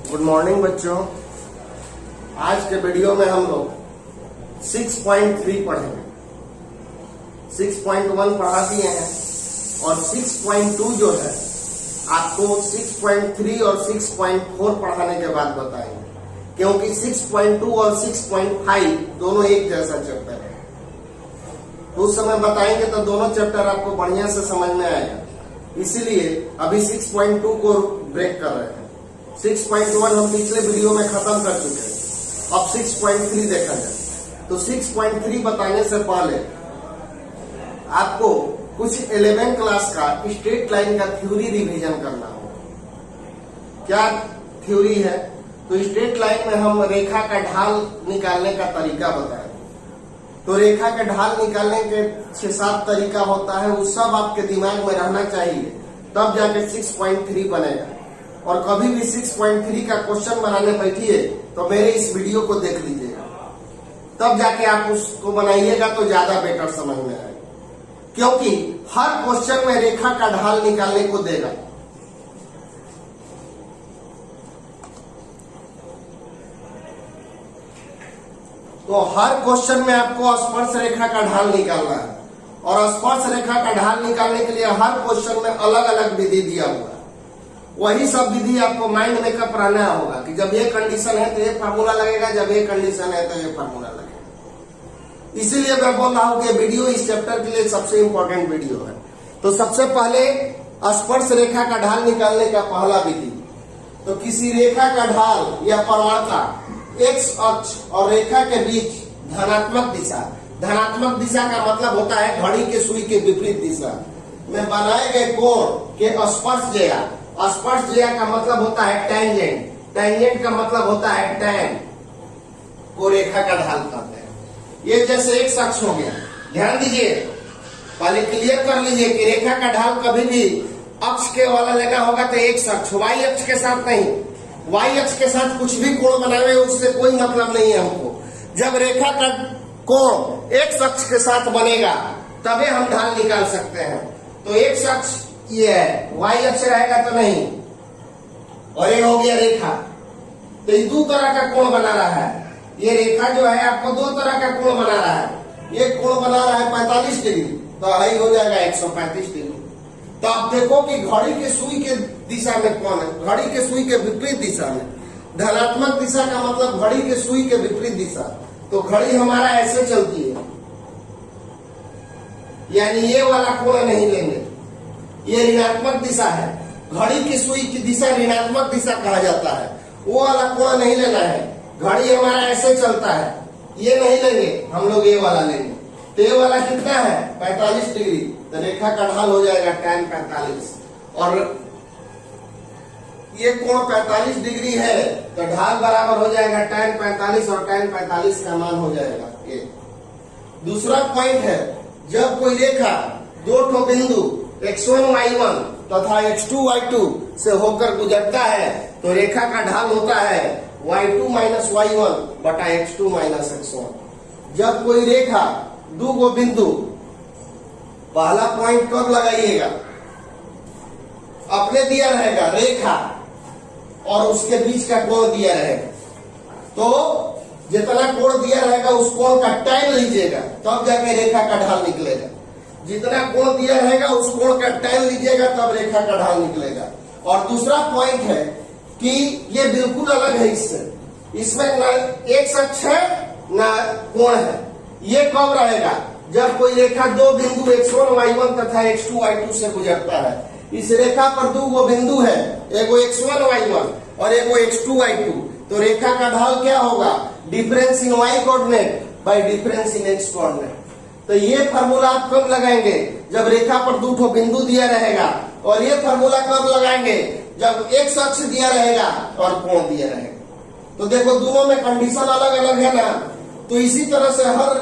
Good morning बच्चों। आज के वीडियो में हम लोग 6.3 पढ़ेंगे। 6.1 पढ़ा दिए हैं और 6.2 जो है आपको 6.3 और 6.4 पढ़ाने के बाद बताएंगे, क्योंकि 6.2 और 6.5 दोनों एक जैसा चैप्टर है। उस समय बताएंगे तो दोनों चैप्टर आपको बढ़िया से समझ में आएगा। इसीलिए अभी 6.2 को ब्रेक कर रहे हैं। 6.1 हम पिछले वीडियो में खत्म कर चुके हैं, अब 6.3 देखा जाए। तो 6.3 बताने से पहले आपको कुछ 11 क्लास का स्ट्रेट लाइन का थ्योरी रिवीजन करना होगा। क्या थ्योरी है? तो स्ट्रेट लाइन में हम रेखा का ढाल निकालने का तरीका बताएंगे। तो रेखा का ढाल निकालने के 6-7 तरीका होता है, वो सब आपके दिमाग में रहना चाहिए, तब जाके 6.3 बनेगा। और कभी भी 6.3 का क्वेश्चन बनाने बैठिए तो मेरे इस वीडियो को देख लीजिएगा, तब जाके आप उसको बनाइएगा तो ज्यादा बेटर समझ में आएगा, क्योंकि हर क्वेश्चन में रेखा का ढाल निकालने को देगा। तो हर क्वेश्चन में आपको स्पर्श रेखा का ढाल निकालना है, और स्पर्श रेखा का ढाल निकालने के लिए हर क्वेश्चन में अलग अलग विधि दिया हुआ है। वही सब विधि आपको माइंड मेकअप रहना होगा कि जब ये कंडीशन है तो ये फार्मूला लगेगा, जब ये कंडीशन है तो ये फार्मूला लगेगा। इसीलिए मैं बोल रहा हूं कि वीडियो इस चैप्टर के लिए सबसे इंपॉर्टेंट वीडियो है। तो सबसे पहले स्पर्श रेखा का ढाल निकालने का पहला विधि, तो किसी रेखा का ढाल या प्रवणता एक्स अक्ष और रेखा के बीच धनात्मक दिशा, धनात्मक दिशा का मतलब होता है घड़ी के सुई के विपरीत दिशा में बनाए गए कोण के स्पर्श ज्या। स्पर्श ज्या का मतलब होता है टेंजेंट, टेंजेंट का मतलब होता है टैन को रेखा का ढाल कहते हैं। ये जैसे एक अक्ष हो गया, ध्यान दीजिए, पहले क्लियर कर लीजिए कि रेखा का ढाल कभी भी अक्ष के वाला लेना होगा तो एक अक्ष, वाई अक्ष के साथ नहीं। वाई अक्ष के साथ कुछ भी कोण बनाए उससे कोई मतलब नहीं है हमको। जब रेखा का कोण एक अक्ष के साथ बनेगा तभी हम ढाल निकाल सकते हैं। तो एक अक्ष ये है, वाई अक्ष रहेगा तो नहीं, और ये हो गया रेखा। तो ये दो तरह का कोण बना रहा है। ये रेखा जो है आपको दो तरह का कोण बना रहा है। एक कोण बना रहा है 45 डिग्री, तो हाई हो जाएगा 135 डिग्री। तो आप देखो कि घड़ी के सुई के दिशा में कौन है, घड़ी के सुई के विपरीत दिशा में। धनात्मक दिशा का मतलब घड़ी के सुई के विपरीत दिशा। तो घड़ी हमारा ऐसे चलती है, यानी ये वाला कोण नहीं लेंगे, ये ऋणात्मक दिशा है। घड़ी की सुई की दिशा ऋणात्मक दिशा कहा जाता है, वो वाला कोण नहीं लेना है। घड़ी हमारा ऐसे चलता है, ये नहीं लेंगे, हम लोग ये वाला लेंगे। तो ये वाला कितना है 45 डिग्री, तो रेखा का ढाल हो जाएगा tan 45। और ये कोण 45 डिग्री है तो ढाल बराबर हो जाएगा tan 45, और tan 45 का मान हो जाएगा ये। दूसरा पॉइंट है, जब कोई रेखा दो ठो बिंदु x1 y1 तथा x2 y2 से होकर गुजरता है तो रेखा का ढाल होता है y2 माइनस y1 बटा x2 माइनस x1। जब कोई रेखा दो गो बिंदु, पहला पॉइंट कब लगाइएगा, अपने दिया रहेगा रेखा और उसके बीच का कोण दिया रहेगा, तो जितना कोण दिया रहेगा उस कोण का tan लीजिएगा, तब जाके रेखा का ढाल निकलेगा। जितना कोण दिया रहेगा उस कोण का tan लीजिएगा, तब रेखा का ढाल निकलेगा। और दूसरा पॉइंट है कि ये बिल्कुल अलग है इससे, इसमें ना एक अक्ष है ना कोण है। ये कब रहेगा, जब कोई रेखा दो बिंदु x1 y1 तथा x2 y2 से गुजरता है। इस रेखा पर दो वो बिंदु है, एगो x1 y1 और एगो x2 y2। तो रेखा का ढाल क्या होगा, difference in y coordinate bye difference in x coordinate. तो ये फार्मूला आप कब लगाएंगे, जब रेखा पर दो ठो बिंदु दिया रहेगा। और ये फार्मूला कब लगाएंगे, जब एक अक्ष दिया रहेगा और कोण दिया रहेगा। तो देखो दोनों में कंडीशन अलग अलग है ना। तो इसी तरह से हर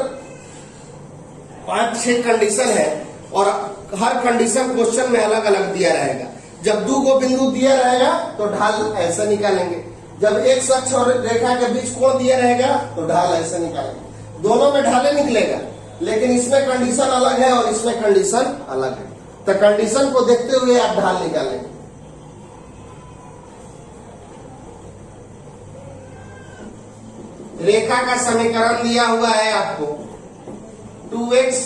5-6 कंडीशन है, और हर कंडीशन क्वेश्चन में अलग अलग दिया रहेगा। जब दो गो बिंदु दिया रहेगा तो ढाल ऐसा निकालेंगे, जब एक अक्ष और रेखा के बीच कोण दिया रहेगा तो ढाल ऐसा निकालेंगे। दोनों में ढाले निकलेगा, लेकिन इसमें कंडीशन अलग है और इसमें कंडीशन अलग है। तो कंडीशन को देखते हुए आप ढाल निकालेंगे। रेखा का समीकरण दिया हुआ है आपको 2x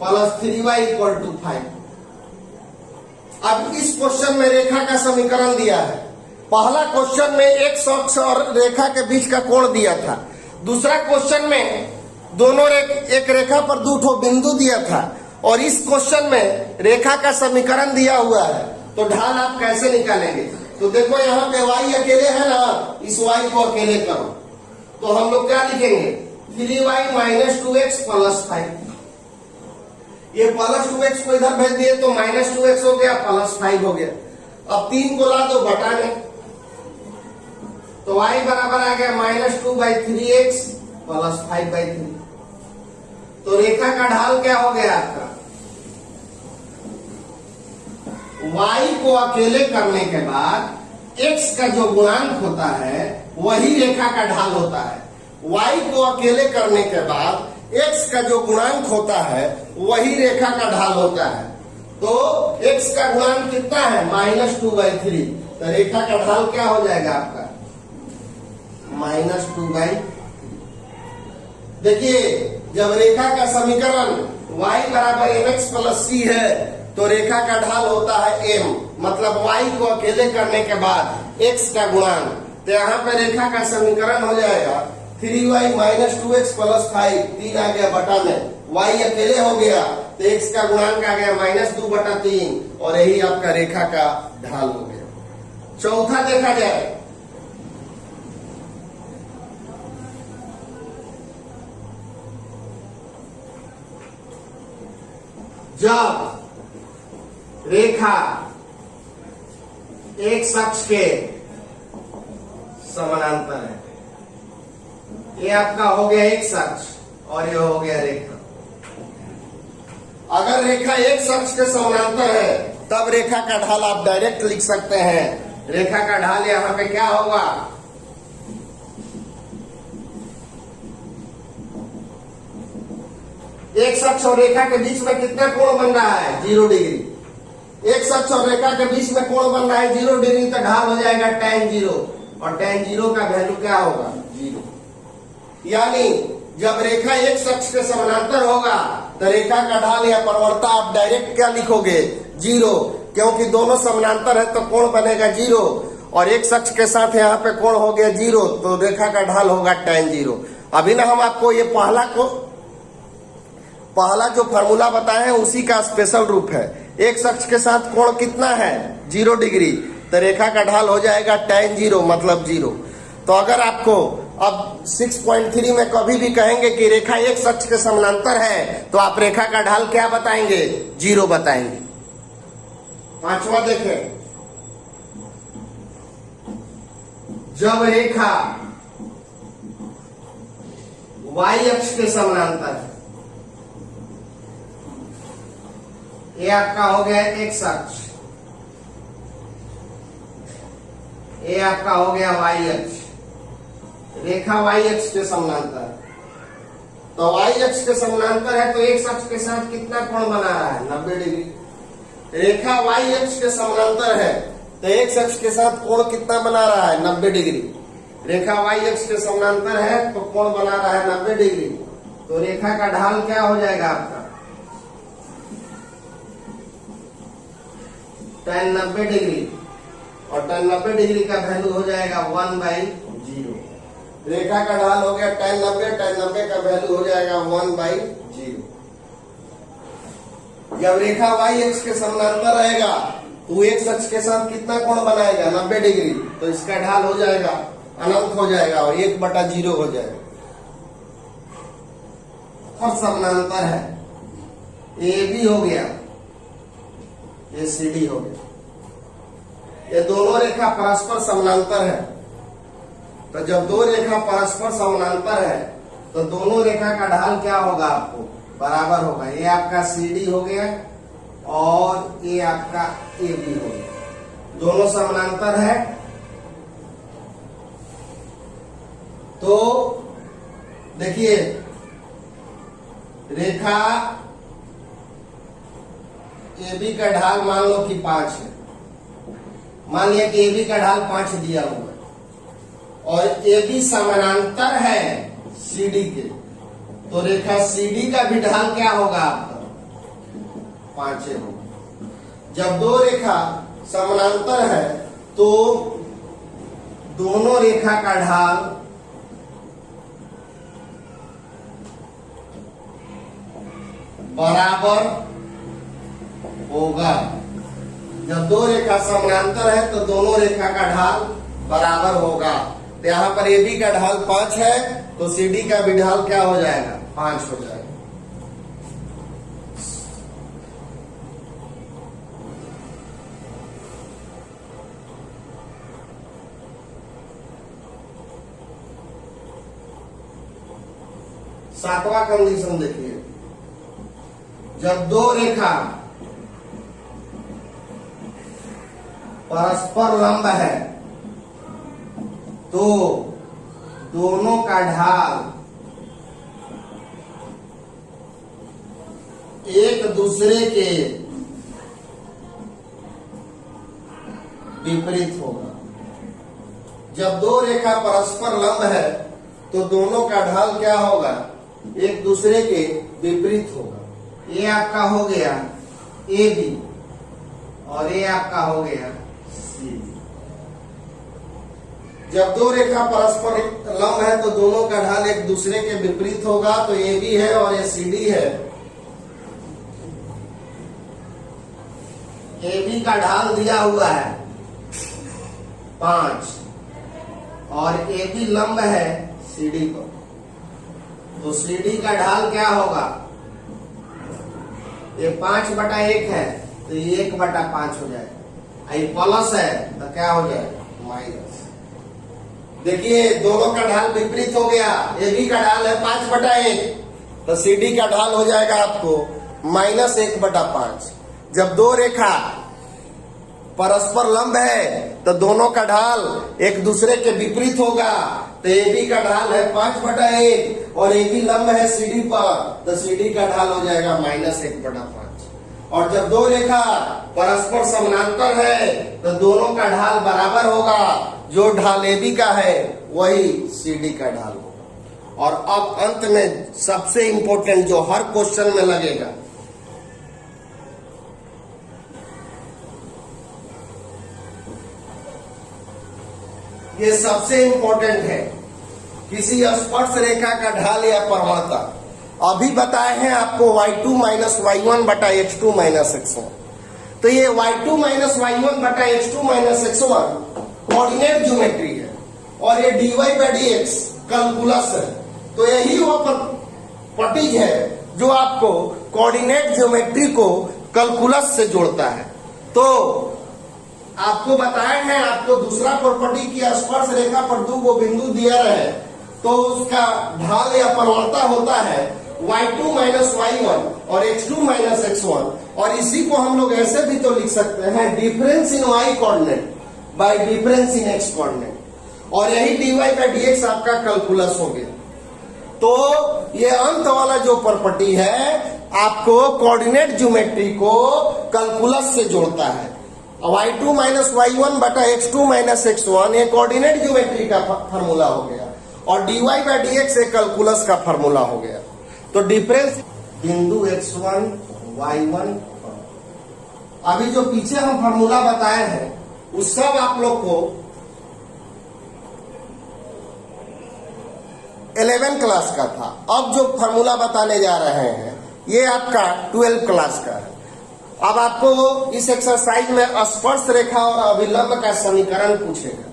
+ 3y = 5। अब इस क्वेश्चन में रेखा का समीकरण दिया है। पहला क्वेश्चन में x अक्ष और रेखा के बीच का कोण दिया था। दूसरा क्वेश्चन में दोनों एक रेखा पर दो ठो बिंदु दिया था, और इस क्वेश्चन में रेखा का समीकरण दिया हुआ है। तो ढाल आप कैसे निकालेंगे? तो देखो यहाँ पे y अकेले है ना, इस y को अकेले करो तो हम लोग क्या लिखेंगे 3y - 2x + 5। ये +2x को इधर भेज दिए तो -2x हो गया, +5 हो गया। अब 3 को ला दो बटा में, तो y बराबर आ गया -2/3x + 5/3। तो रेखा का ढाल क्या हो गया आपका? y को अकेले करने के बाद x का जो गुणांक होता है वही रेखा का ढाल होता है। y को अकेले करने के बाद x का जो गुणांक होता है वही रेखा का ढाल होता है। तो x का गुणांक कितना है? -2/3। तो रेखा का ढाल क्या हो जाएगा आपका? -2/3। देखिए, जब रेखा का समीकरण y बराबर mx + c है तो रेखा का ढाल होता है m, मतलब y को अकेले करने के बाद x का गुणांक। तो यहाँ पे रेखा का समीकरण हो जाएगा 3y - 2x + 5, 3 आ गया बटा में, y अकेले हो गया तो x का गुणांक आ गया -2/3, और यही आपका रेखा का ढाल हो गया। चौथा देखा जाए, जब रेखा एक अक्ष के समानांतर है, ये आपका हो गया एक अक्ष और ये हो गया रेखा। अगर रेखा एक अक्ष के समानांतर है तब रेखा का ढाल आप डायरेक्ट लिख सकते हैं। रेखा का ढाल यहां पे क्या होगा? एक अक्ष और रेखा के बीच में कितना कोण बन रहा है? 0 डिग्री। एक अक्ष और रेखा के बीच में कोण बन रहा है 0 डिग्री, तो ढाल हो जाएगा tan 0, और tan 0 का वैल्यू क्या होगा? 0। यानी जब रेखा एक अक्ष के समानांतर होगा तो रेखा का ढाल या परवर्ता आप डायरेक्ट क्या लिखोगे? 0, क्योंकि दोनों समानांतर है तो कोण बनेगा 0, और एक अक्ष के साथ यहाँ पे कोण हो गया 0, तो रेखा का ढाल होगा tan 0। अभी ना हम आपको ये पहला जो फॉर्मूला बताए हैं उसी का स्पेशल रूप है। एक अक्ष के साथ कोण कितना है? 0 डिग्री, तो रेखा का ढाल हो जाएगा tan 0, मतलब 0। तो अगर आपको अब 6.3 में कभी भी कहेंगे कि रेखा एक अक्ष के समानांतर है तो आप रेखा का ढाल क्या बताएंगे? 0 बताएंगे। पांचवा देखें, जब रेखा y अक्ष के समानांतर है, ये आपका हो गया x अक्ष, ये आपका हो गया y अक्ष। रेखा y अक्ष के समानांतर है, तो y अक्ष के समानांतर है तो x अक्ष के साथ कितना कोण बना रहा है? 90 डिग्री। रेखा y अक्ष के समानांतर है तो x अक्ष के साथ कोण कितना बना रहा है? 90 डिग्री। रेखा y अक्ष के समानांतर है तो कोण बना रहा है 90 डिग्री। तो रेखा का ढाल क्या हो जाएगा आपका? tan 90 डिग्री, और tan 90 डिग्री का वैल्यू हो जाएगा 1/0। रेखा का ढाल हो गया tan 90 का वैल्यू हो जाएगा 1/0। जब रेखा y अक्ष के समानांतर रहेगा तो x अक्ष के साथ कितना कोण बनाएगा? 90 डिग्री। तो इसका ढाल हो जाएगा अनंत हो जाएगा और 1/0 हो जाएगा। और समानांतर है, AB हो गया, ये CD हो गया। ये दोनों रेखा परस्पर समानांतर है, तो जब दो रेखा परस्पर समानांतर है तो दोनों रेखा का ढाल क्या होगा? आपको बराबर होगा। ये आपका CD हो गया और ये आपका AB हो गया, दोनों समानांतर है। तो देखिए, रेखा AB का ढाल मान लो कि 5 है। मान लिया कि AB का ढाल 5 दिया हुआ है और AB समानांतर है CD के, तो रेखा CD का भी ढाल क्या होगा आपका 5 होगा। जब दो रेखा समानांतर है तो दोनों रेखा का ढाल बराबर होगा। जब दो रेखा समानांतर है तो दोनों रेखा का ढाल बराबर होगा। तो यहां पर AB का ढाल 5 है तो CD का भी ढाल क्या हो जाएगा 5 हो जाएगा। सातवां कंडीशन देखिए, जब दो रेखा परस्पर लंब है तो दोनों का ढाल एक दूसरे के विपरीत होगा। जब दो रेखा परस्पर लंब है तो दोनों का ढाल क्या होगा एक दूसरे के विपरीत होगा। ये आपका हो गया AB और ये आपका हो गया CD। जब दो रेखा परस्पर लंब है तो दोनों का ढाल एक दूसरे के विपरीत होगा। तो AB है और ये CD है। AB का ढाल दिया हुआ है 5 और AB लंब है CD पर, तो CD का ढाल क्या होगा, ये 5/1 है तो ये 1/5 हो जाएगा। ये प्लस है तो क्या हो जाएगा माइनस। देखिए दोनों का ढाल विपरीत हो गया। AB का ढाल है 5/1 तो CD का ढाल हो जाएगा आपको -1/5। जब दो रेखा परस्पर लंब है तो दोनों का ढाल एक दूसरे के विपरीत होगा। तो AB का ढाल है 5/1 और AB लंब है CD पर, तो CD का ढाल हो जाएगा -1/5। और जब दो रेखा परस्पर समानांतर है तो दोनों का ढाल बराबर होगा। जो ढाल AB का है वही CD का ढाल होगा। और अब अंत में सबसे इंपॉर्टेंट जो हर क्वेश्चन में लगेगा, ये सबसे इंपॉर्टेंट है, किसी स्पर्श रेखा का ढाल या प्रवणता। अभी बताए हैं आपको y2 - y1 बटा x2 - x1। तो ये y2 - y1 बटा x2 - x1 कोऑर्डिनेट ज्योमेट्री है और ये dy/dx कैलकुलस है। तो यही वो प्रॉपर्टीज है जो आपको कोऑर्डिनेट ज्योमेट्री को कैलकुलस से जोड़ता है। तो आपको बताए हैं, आपको दूसरा प्रॉपर्टी की स्पर्श रेखा पर दो बिंदु दिया रहे तो उसका ढाल या प्रवणता होता है y2 - y1 और x2 - x1। और इसी को हम लोग ऐसे भी तो लिख सकते हैं difference in y coordinate bye difference in x coordinate. और यही dy/dx आपका कैलकुलस हो गया। तो ये अंत वाला जो प्रॉपर्टी है आपको कोऑर्डिनेट ज्योमेट्री को कैलकुलस से जोड़ता है। y2 - y1 बटा x2 - x1 ये कोऑर्डिनेट ज्योमेट्री का फार्मूला हो गया और dy/dx एक कैलकुलस का फार्मूला हो गया। तो डिफरेंस बिंदु x1 y1। अभी जो पीछे हम फार्मूला बताए हैं उस सब आप लोग को 11 क्लास का था। अब जो फार्मूला बताने जा रहे हैं ये आपका 12 क्लास का है। अब आपको इस एक्सरसाइज में स्पर्श रेखा और अभिलंब का समीकरण पूछेगा,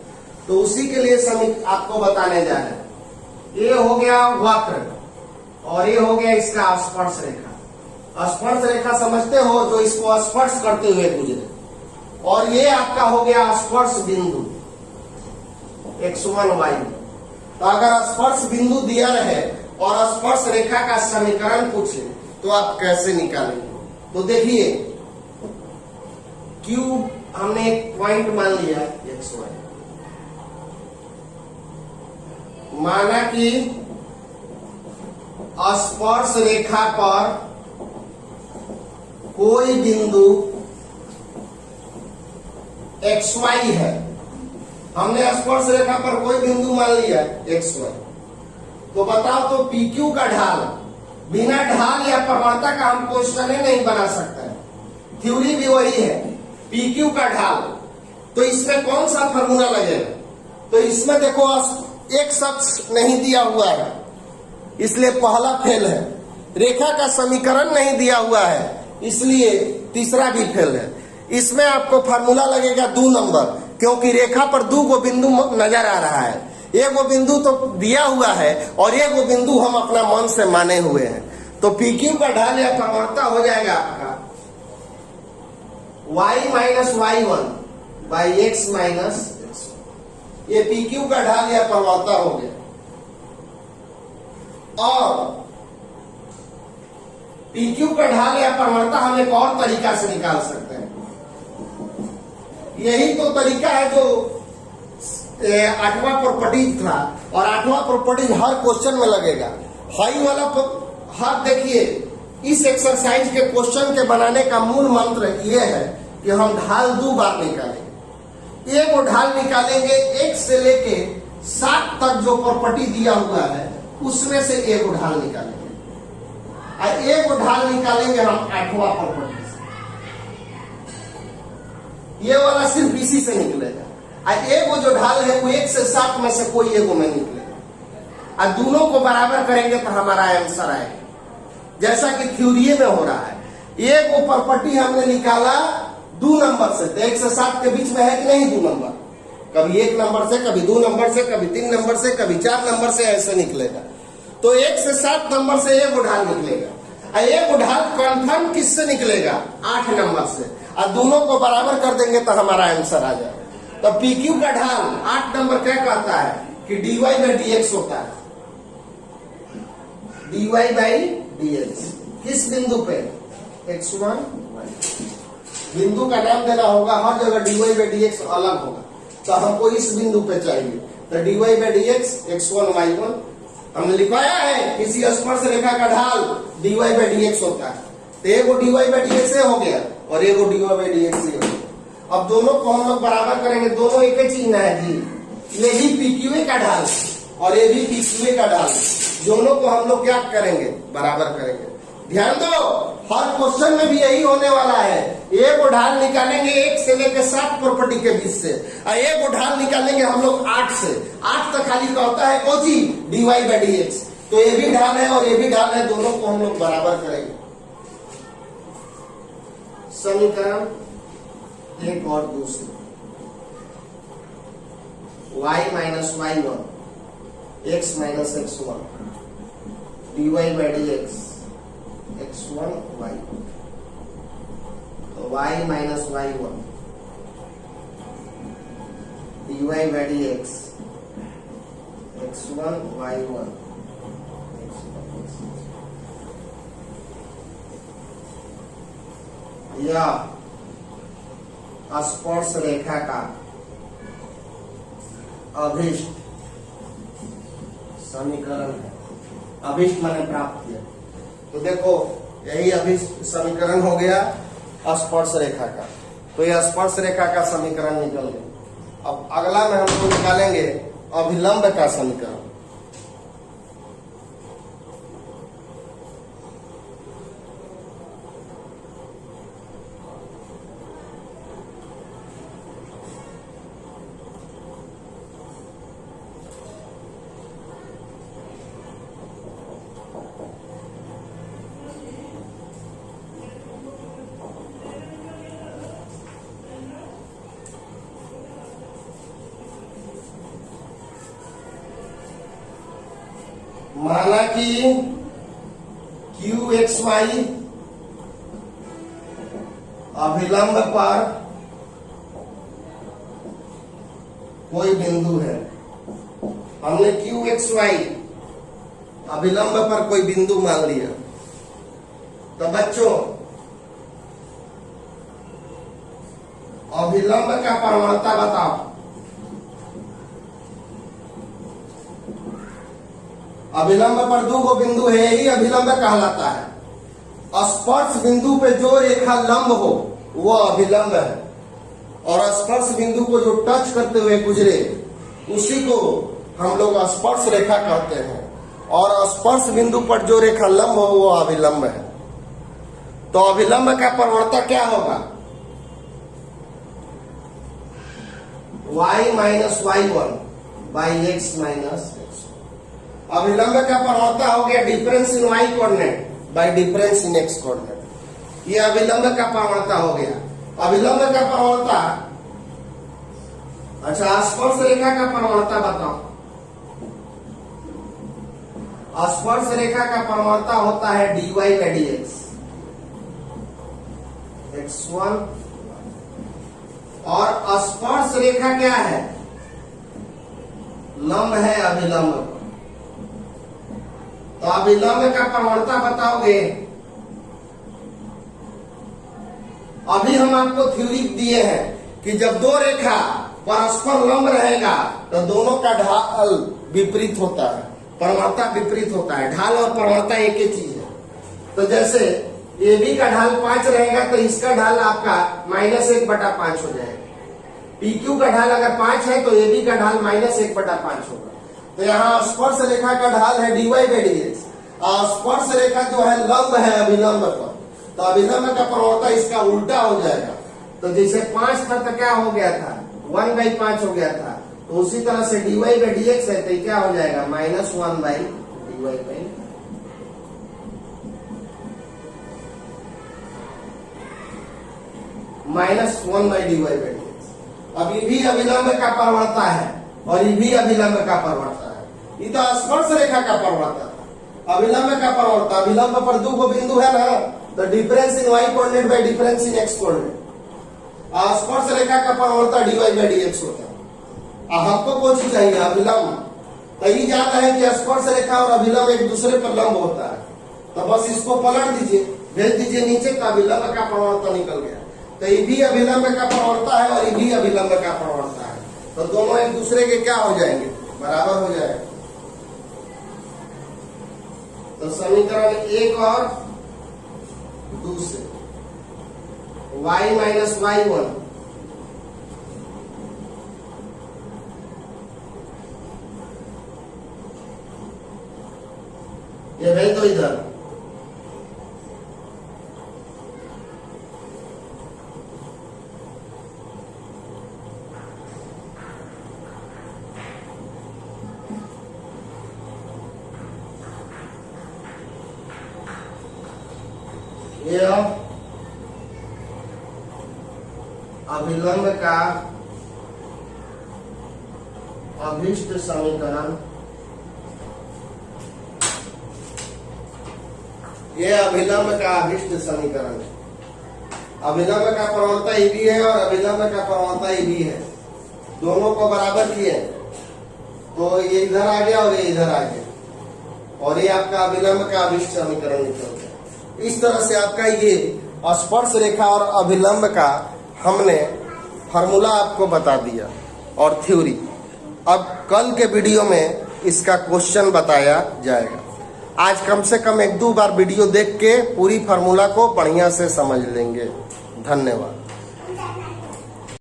तो उसी के लिए आपको बताने जा रहे हैं। ये हो गया वक्र और ये हो गया इसका स्पर्श रेखा। स्पर्श रेखा समझते हो जो इसको स्पर्श करते हुए गुजरे। और ये आपका हो गया स्पर्श बिंदु x1 y1। तो अगर स्पर्श बिंदु दिया रहे और स्पर्श रेखा का समीकरण पूछे तो आप कैसे निकालेंगे। तो देखिए Q हमने एक पॉइंट मान लिया xy, माना कि स्पर्श रेखा पर कोई बिंदु xy है हमने स्पर्श रेखा पर कोई बिंदु मान लिया x1, तो बताओ तो PQ का ढाल, बिना ढाल या प्रवणता का हम क्वेश्चन ही नहीं बना सकते हैं, थ्योरी भी वही है, PQ का ढाल। तो इसमें कौन सा फार्मूला लगेगा? तो इसमें देखो एक शख्स नहीं दिया हुआ है, इसलिए पहला फेल है। रेखा का समीकरण नहीं दिया हुआ है, इसलिए तीसरा भी फेल है। इसमें आपको फार्मूला लगेगा 2 नंबर, क्योंकि रेखा पर 2 गो बिंदु नजर आ रहा है। एक वो बिंदु तो दिया हुआ है और एक वो बिंदु हम अपना मन से माने हुए हैं। तो PQ का ढाल या प्रवणता हो जाएगा आपका y minus y1 by x minus x1। ये PQ का ढाल या प्रवणता हो गया। और PQ का ढाल या प्रवणता हम एक और तरीका से निकाल सकते हैं। यही तो तरीका है जो 8वां प्रॉपर्टी था, और 8वां प्रॉपर्टी हर क्वेश्चन में लगेगा। हाई वाला हर देखिए, इस एक्सरसाइज के क्वेश्चन के बनाने का मूल मंत्र यह है कि हम ढाल 2 बार निकालेंगे। एक वो ढाल निकालेंगे 1 से लेके 7 तक जो प्रॉपर्टी दिया हुआ है उसमें से एक ढाल निकालेंगे, और एक ढाल निकालेंगे हम 8वां प्रॉपर्टी से। ये वाला सिर्फ इसी से निकलेगा। और एक वो जो ढाल है वो 1 से 7 में से कोई एक में निकलेगा, और दोनों को बराबर करेंगे तो हमारा आंसर आएगा, जैसा कि थ्योरी में हो रहा है। एक वो प्रॉपर्टी हमने निकाला 2 नंबर से, तो 1 से 7 के बीच में है कि नहीं 2 नंबर, कभी 1 नंबर से, कभी 2 नंबर से, कभी 3 नंबर से, कभी 4 नंबर से, ऐसे निकलेगा। तो 1 से 7 नंबर से एक ढाल निकलेगा, और एक ढाल कन्फर्म किससे निकलेगा? 8 नंबर से, और दोनों को बराबर कर देंगे तो हमारा आंसर आ जाएगा। तो PQ का ढाल 8 नंबर क्या कहता है कि dy बाई dx होता है, dy बाई dx। किस बिंदु पे? x1 बिंदु का नाम देना होगा, हर जगह dy बाई dx अलग होगा, तो हमको इस बिंदु पे चाहिए। तो dy by dx x1 y1 हमने लिखवाया है। किसी स्पर्श रेखा का ढाल dy बाई dx होता है, तो एक dy बाई dx हो गया और एक dy बाई dx हो गया। अब दोनों को हम लोग बराबर करेंगे, दोनों एक ही चीज है जी। ये भी PQ का ढाल और ये भी PQ का ढाल, दोनों को हम लोग क्या करेंगे? बराबर करेंगे। ध्यान दो, हर क्वेश्चन में भी यही होने वाला है। एक ढाल निकालेंगे 1 से लेकर 7 प्रॉपर्टी के बीच से, और एक ढाल निकालेंगे हम लोग 8 से। 8 तक खाली का होता है कोची dy बाई dx। तो ये भी ढाल है और ये भी ढाल है, दोनों को हम लोग बराबर करेंगे। समीकरण एक और दूसरी, y minus y1 x minus x1 dy by dx x1 y, तो y minus y1 dy by dx x1 y1 या स्पर्श रेखा का अभिष्ट समीकरण है। अभिष्ट माने प्राप्त किया, तो देखो यही अभिष्ट समीकरण हो गया स्पर्श रेखा का। तो यह स्पर्श रेखा का समीकरण निकल गया। अब अगला में हम लोग निकालेंगे अभिलंब का समीकरण। माना कि QXY अभिलंब पर कोई बिंदु है। हमने QXY अभिलंब पर कोई बिंदु मान लिया। तो बच्चों, अभिलंब का प्रवणता बताओ। अभिलंब पर 2 गो बिंदु है, यही अभिलंब कहलाता है। स्पर्श बिंदु पे जो रेखा लंब हो वो अभिलंब है। और स्पर्श बिंदु को जो टच करते हुए गुजरे उसी को हम लोग स्पर्श रेखा कहते हैं। और स्पर्श बिंदु पर जो रेखा लंब हो वो अभिलंब है। तो अभिलंब का परिवर्तन क्या होगा? y minus y1 by x minus x। अभिलंब का परिवर्तन हो गया difference in y coordinate by difference in x coordinate. ये अभिलंब का परिवर्तन हो गया। अभिलंब का परिवर्तन, अच्छा स्पर्श रेखा का परिवर्तन बताओ। स्पर्श रेखा का परिवर्तन होता है dy बाई dx, x1। और स्पर्श रेखा क्या है? लंब है अभिलंब। तो अभिलंब का परिवर्तन बताओगे। अभी हम आपको थ्योरी दिए हैं कि जब दो रेखा परस्पर लंब रहेगा तो दोनों का ढाल विपरीत होता है, परिवर्तन विपरीत होता है। ढाल और परिवर्तन एक ही चीज है। तो जैसे AB का ढाल 5 रहेगा तो इसका ढाल आपका -1/5 हो जाएगा। PQ का ढाल अगर 5 है तो AB का ढाल -1/5 होगा। तो यहाँ स्पर्श रेखा का ढाल है dy बाई dx। स्पर्श रेखा जो है लंब है अभिलंब पर, तो अभिलंब का परिवर्तन इसका उल्टा हो जाएगा। तो जैसे 5 था तो क्या हो गया था? 1/5 हो गया था। तो उसी तरह से dy बाई dx है तो क्या हो जाएगा? -1 by dy by -1 by dy by dx। अब ये भी अभिलंब का परिवर्तन है और ये भी अभिलंब का परिवर्तन है। ये तो स्पर्श रेखा का परिवर्तन था। अभिलंब का परिवर्तन, अभिलंब पर दो को बिंदु है ना, तो difference in y coordinate by difference in x coordinate. स्पर्श रेखा का परिवर्तन dy बाई dx होता है। हमको कौन सी चाहिए? अभिलंब। तो ये जाता है कि स्पर्श रेखा और अभिलंब एक दूसरे पर लंब होता है। तो बस इसको पलट दीजिए, भेज दीजिए नीचे, तो अभिलंब का परिवर्तन निकल गया। तो ये भी अभिलंब का परिवर्तन है और ये भी अभिलंब का परिवर्तन है। तो दोनों एक दूसरे के क्या हो जाएंगे? बराबर हो जाएगा। तो समीकरण 1 और 2 से y माइनस y1 ये भेज दो इधर। ये अभिलंब का अभीष्ट समीकरण, ये अभिलंब का अभीष्ट समीकरण है। अभिलंब का परिवर्तन ये भी है और अभिलंब का परिवर्तन ये भी है। दोनों को बराबर किए तो ये इधर आ गया और ये इधर आ गया और ये आपका अभिलंब का अभीष्ट समीकरण निकल गया। इस तरह से आपका ये स्पर्श रेखा और अभिलंब का हमने फार्मूला आपको बता दिया और थ्योरी। अब कल के वीडियो में इसका क्वेश्चन बताया जाएगा। आज कम से कम 1-2 बार वीडियो देख के पूरी फार्मूला को बढ़िया से समझ लेंगे। धन्यवाद।